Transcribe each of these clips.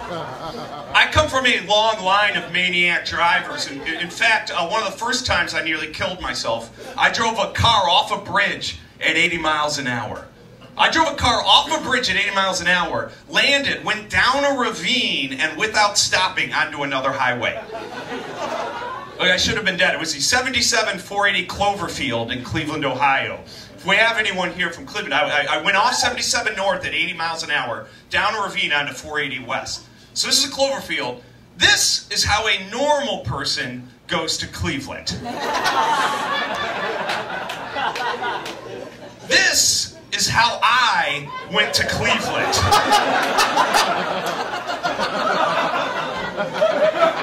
I come from a long line of maniac drivers. In fact, one of the first times I nearly killed myself, I drove a car off a bridge at 80 miles an hour. I drove a car off a bridge at 80 miles an hour, landed, went down a ravine, and without stopping, onto another highway. I should have been dead. It was the 77 480 Cloverfield in Cleveland, Ohio. If we have anyone here from Cleveland, I went off 77 north at 80 miles an hour, down a ravine onto 480 west. So this is a Cloverfield. This is how a normal person goes to Cleveland. This is how I went to Cleveland.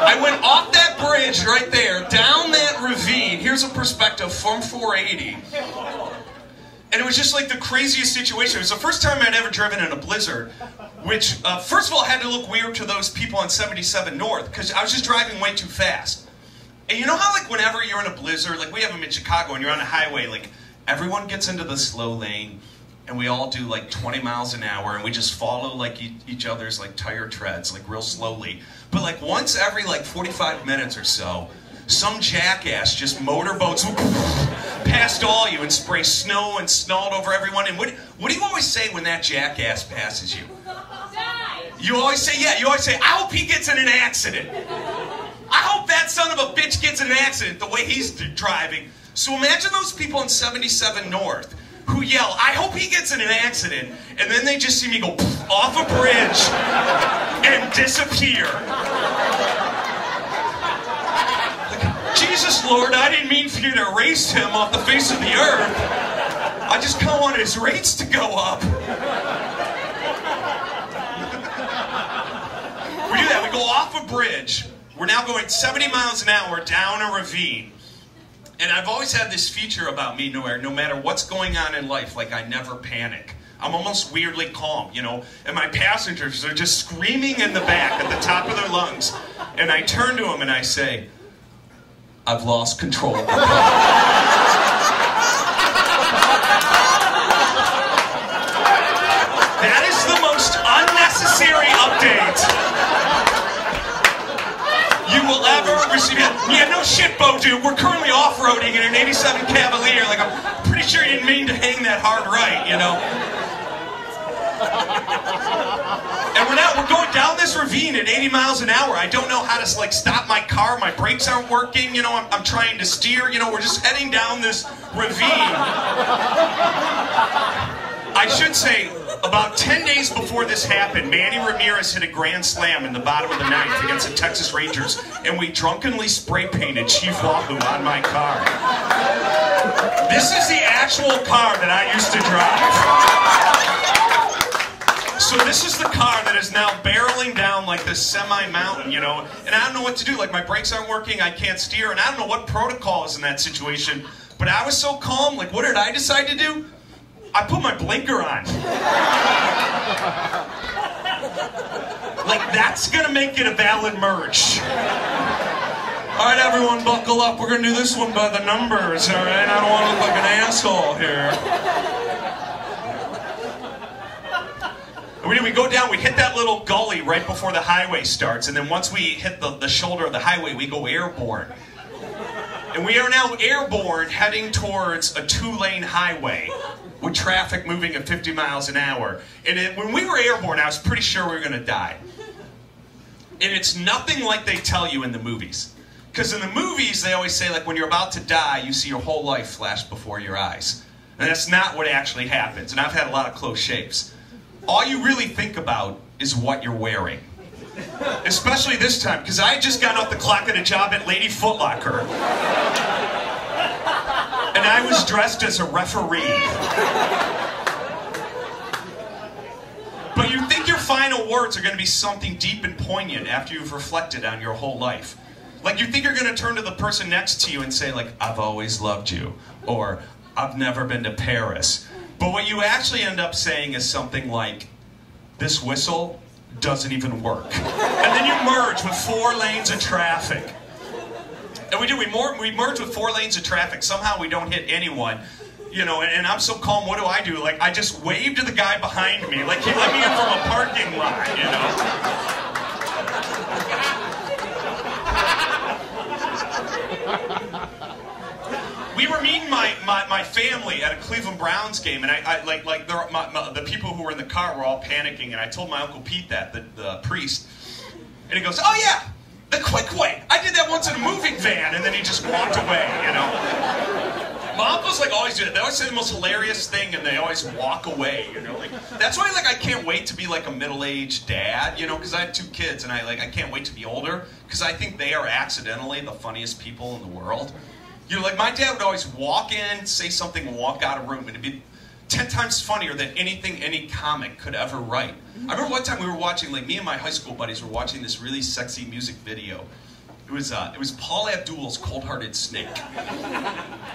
I went off that bridge right there, down that ravine. Here's a perspective from 480. And it was just like the craziest situation. It was the first time I'd ever driven in a blizzard, which, first of all, had to look weird to those people on 77 North, because I was just driving way too fast. And you know how, like, whenever you're in a blizzard, like we have them in Chicago, and you're on a highway, like, everyone gets into the slow lane, and we all do, like, 20 miles an hour, and we just follow, like, each other's, like, tire treads, like, real slowly. But, like, once every, like, 45 minutes or so, some jackass just motorboats past all you and sprays snow and snot over everyone. And what do you always say when that jackass passes you? Die. You always say, yeah, you always say, I hope he gets in an accident. I hope that son of a bitch gets in an accident the way he's driving. So imagine those people in 77 North who yell, I hope he gets in an accident, and then they just see me go off a bridge and disappear. Jesus, Lord, I didn't mean for you to erase him off the face of the earth. I just kind of wanted his rates to go up. We do that. We go off a bridge. We're now going 70 miles an hour down a ravine. And I've always had this feature about me where no matter what's going on in life, like I never panic. I'm almost weirdly calm, you know, and my passengers are just screaming in the back at the top of their lungs. And I turn to them and I say, I've lost control of the car. That is the most unnecessary update you will ever receive. Yeah, no shit, Bo, dude. We're currently off-roading in an 87 Cavalier. Like, I'm pretty sure you didn't mean to hang that hard right, you know? And we're going down this ravine at 80 miles an hour. I don't know how to, like, stop my car. My brakes aren't working. You know, I'm trying to steer. You know, we're just heading down this ravine. I should say, about 10 days before this happened, Manny Ramirez hit a grand slam in the bottom of the ninth against the Texas Rangers, and we drunkenly spray painted Chief Wahoo on my car. This is the actual car that I used to drive. So this is the car that is now barreling down like this semi-mountain, you know, and I don't know what to do. Like, my brakes aren't working, I can't steer, and I don't know what protocol is in that situation, but I was so calm. Like, what did I decide to do? I put my blinker on. Like, that's gonna make it a valid merge. All right, everyone, buckle up. We're gonna do this one by the numbers, all right? I don't want to look like an asshole here. We go down, we hit that little gully right before the highway starts, and then once we hit the shoulder of the highway, we go airborne. And we are now airborne heading towards a 2-lane highway with traffic moving at 50 miles an hour. And when we were airborne, I was pretty sure we were going to die. And it's nothing like they tell you in the movies. Because in the movies, they always say, like, when you're about to die, you see your whole life flash before your eyes. And that's not what actually happens. And I've had a lot of close shaves. All you really think about is what you're wearing. Especially this time, because I had just gotten off the clock at a job at Lady Foot Locker. And I was dressed as a referee. But you think your final words are going to be something deep and poignant after you've reflected on your whole life. Like, you think you're going to turn to the person next to you and say, like, I've always loved you, or I've never been to Paris. But what you actually end up saying is something like, this whistle doesn't even work. And then you merge with 4 lanes of traffic. And we merge with 4 lanes of traffic. Somehow we don't hit anyone. You know, and I'm so calm, what do? Like, I just wave to the guy behind me, like he let me in from a parking lot, you know? my family at a Cleveland Browns game, and the people who were in the car were all panicking, and I told my Uncle Pete that, the priest, and he goes, "Oh yeah, the quick way. I did that once in a moving van," and then he just walked away, you know. My uncles like always do that. They always say the most hilarious thing, and they always walk away, you know. Like that's why like I can't wait to be like a middle-aged dad, you know, because I have 2 kids, and I can't wait to be older because I think they are accidentally the funniest people in the world. You know, like my dad would always walk in, say something, and walk out of the room, and it'd be 10 times funnier than anything any comic could ever write. I remember one time we were watching, like me and my high school buddies were watching this really sexy music video. It was Paul Abdul's Cold Hearted Snake.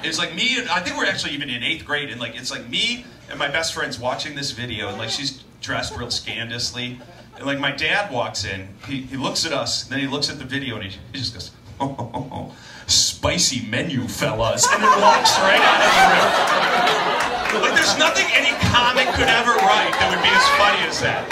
It was like me, and I think we're actually even in 8th grade, and like it's like me and my best friend's watching this video, and like she's dressed real scandalously, and like my dad walks in, he looks at us, and then he looks at the video, and he just goes, "Oh, spicy menu, fellas," and then walks right out of the room. Like there's nothing any comic could ever write that would be as funny as that.